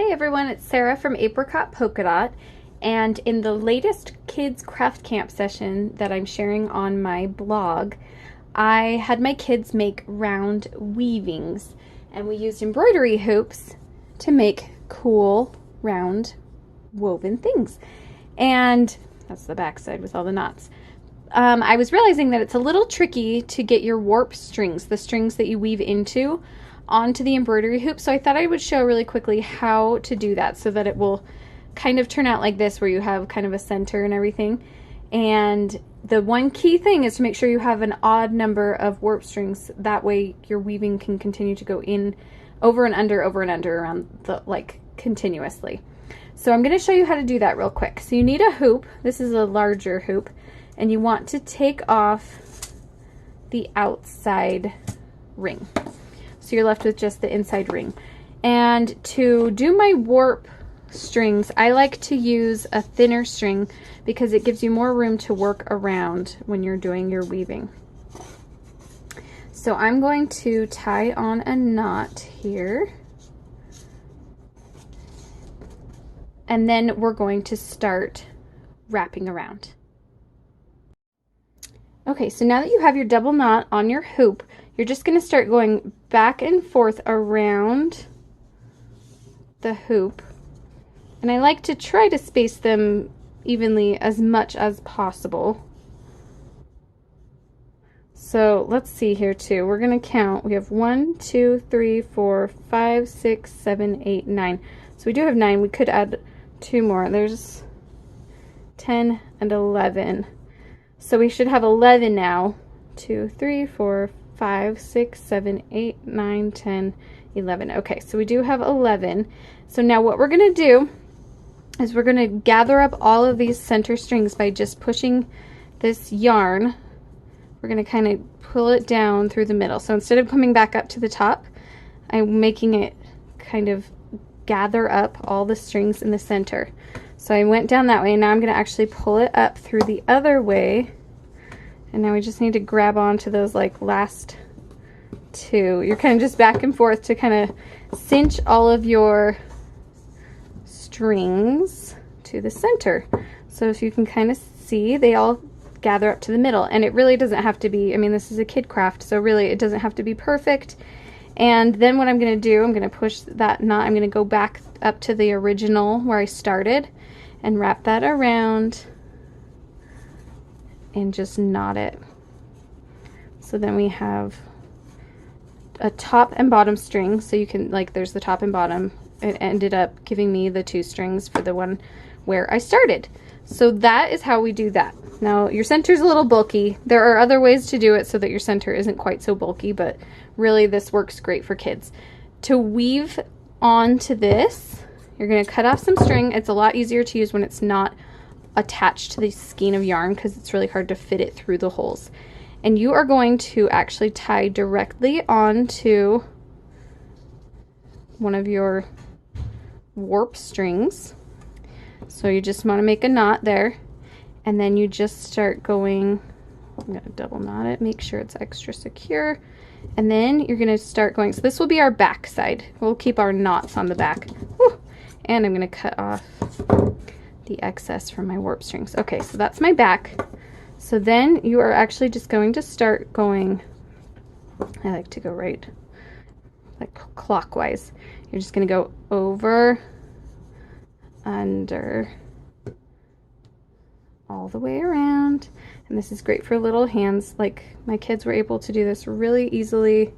Hey everyone, it's Sarah from Apricot Polka Dot, and in the latest kids craft camp session that I'm sharing on my blog, I had my kids make round weavings, and we used embroidery hoops to make cool round woven things. And that's the back side with all the knots. I was realizing that it's a little tricky to get your warp strings, the strings that you weave into, onto the embroidery hoop, so I thought I would show really quickly how to do that so that it will kind of turn out like this, where you have kind of a center and everything. And the one key thing is to make sure you have an odd number of warp strings, that way your weaving can continue to go in over and under around the, like, continuously. So I'm going to show you how to do that real quick. So you need a hoop. This is a larger hoop, and you want to take off the outside ring. So you're left with just the inside ring. And to do my warp strings, I like to use a thinner string because it gives you more room to work around when you're doing your weaving. So I'm going to tie on a knot here. And then we're going to start wrapping around. Okay, so now that you have your double knot on your hoop, you're just going to start going back and forth around the hoop. And I like to try to space them evenly as much as possible. So let's see here too. We're going to count. We have 1, 2, 3, 4, 5, 6, 7, 8, 9. So we do have 9. We could add 2 more. There's 10 and 11. So we should have 11 now. 2, 3, 4, 5, 6, 7, 8, 9, 10, 11. Okay, so we do have 11. So now what we're going to do is we're going to gather up all of these center strings by just pushing this yarn. We're going to kind of pull it down through the middle. So instead of coming back up to the top, I'm making it kind of gather up all the strings in the center. So I went down that way, and now I'm going to actually pull it up through the other way. And now we just need to grab onto those like last 2. You're kind of just back and forth to kind of cinch all of your strings to the center. So if you can kind of see, they all gather up to the middle. And it really doesn't have to be, I mean, this is a kid craft, so really it doesn't have to be perfect. And then what I'm going to do, I'm going to push that knot. I'm going to go back up to the original where I started and wrap that around and just knot it. So then we have a top and bottom string, so you can, like, there's the top and bottom. It ended up giving me the 2 strings for the one where I started. So that is how we do that. Now your center's a little bulky. There are other ways to do it so that your center isn't quite so bulky, but really this works great for kids. To weave onto this, you're going to cut off some string. It's a lot easier to use when it's not attached to the skein of yarn because it's really hard to fit it through the holes. And you are going to actually tie directly onto one of your warp strings. So you just want to make a knot there, and then you just start going. I'm going to double knot it, make sure it's extra secure, and then you're going to start going. So this will be our back side. We'll keep our knots on the back. Whew. And I'm going to cut off the excess from my warp strings. Okay, so that's my back. So then you are actually just going to start going, I like to go right, like clockwise. You're just going to go over, under, all the way around. And this is great for little hands. Like, my kids were able to do this really easily.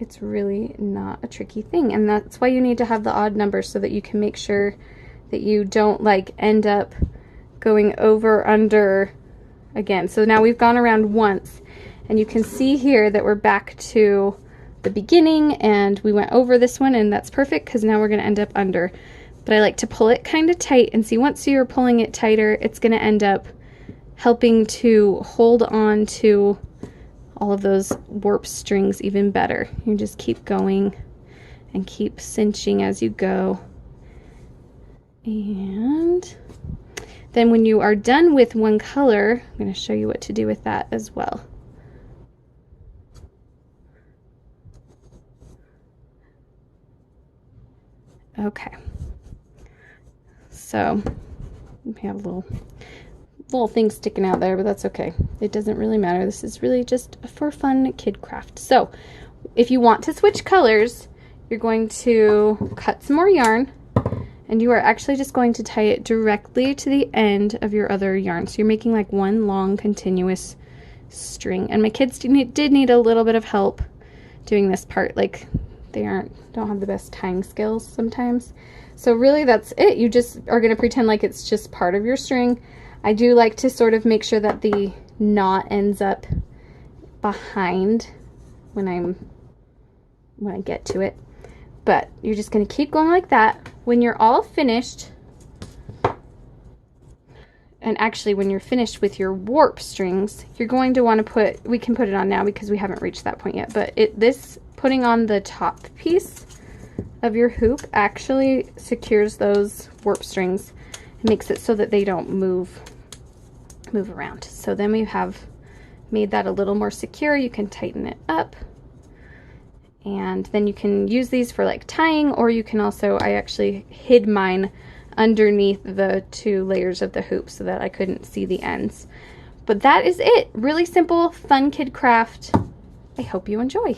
It's really not a tricky thing. And that's why you need to have the odd numbers, so that you can make sure that you don't like end up going over, under again. So now we've gone around once, and you can see here that we're back to the beginning, and we went over this one, and that's perfect because now we're going to end up under. But I like to pull it kind of tight, and see, once you're pulling it tighter, it's going to end up helping to hold on to all of those warp strings even better. You just keep going and keep cinching as you go. And then when you are done with one color, I'm going to show you what to do with that as well. Okay, So we have a little thing sticking out there, but that's okay. It doesn't really matter. This is really just for fun kid craft. So if you want to switch colors, you're going to cut some more yarn, and you are actually just going to tie it directly to the end of your other yarn. So you're making like one long continuous string. And my kids did need a little bit of help doing this part. Like they don't have the best tying skills sometimes. So really that's it. You just are going to pretend like it's just part of your string. I do like to sort of make sure that the knot ends up behind when I get to it. But you're just going to keep going like that. When you're all finished, and actually when you're finished with your warp strings, you're going to want to we can put it on now because we haven't reached that point yet, but putting on the top piece of your hoop actually secures those warp strings. It makes it so that they don't move around. So then we have made that a little more secure. You can tighten it up, and then you can use these for like tying, or you can also, I actually hid mine underneath the 2 layers of the hoop so that I couldn't see the ends. But that is it. Really simple, fun kid craft. I hope you enjoy.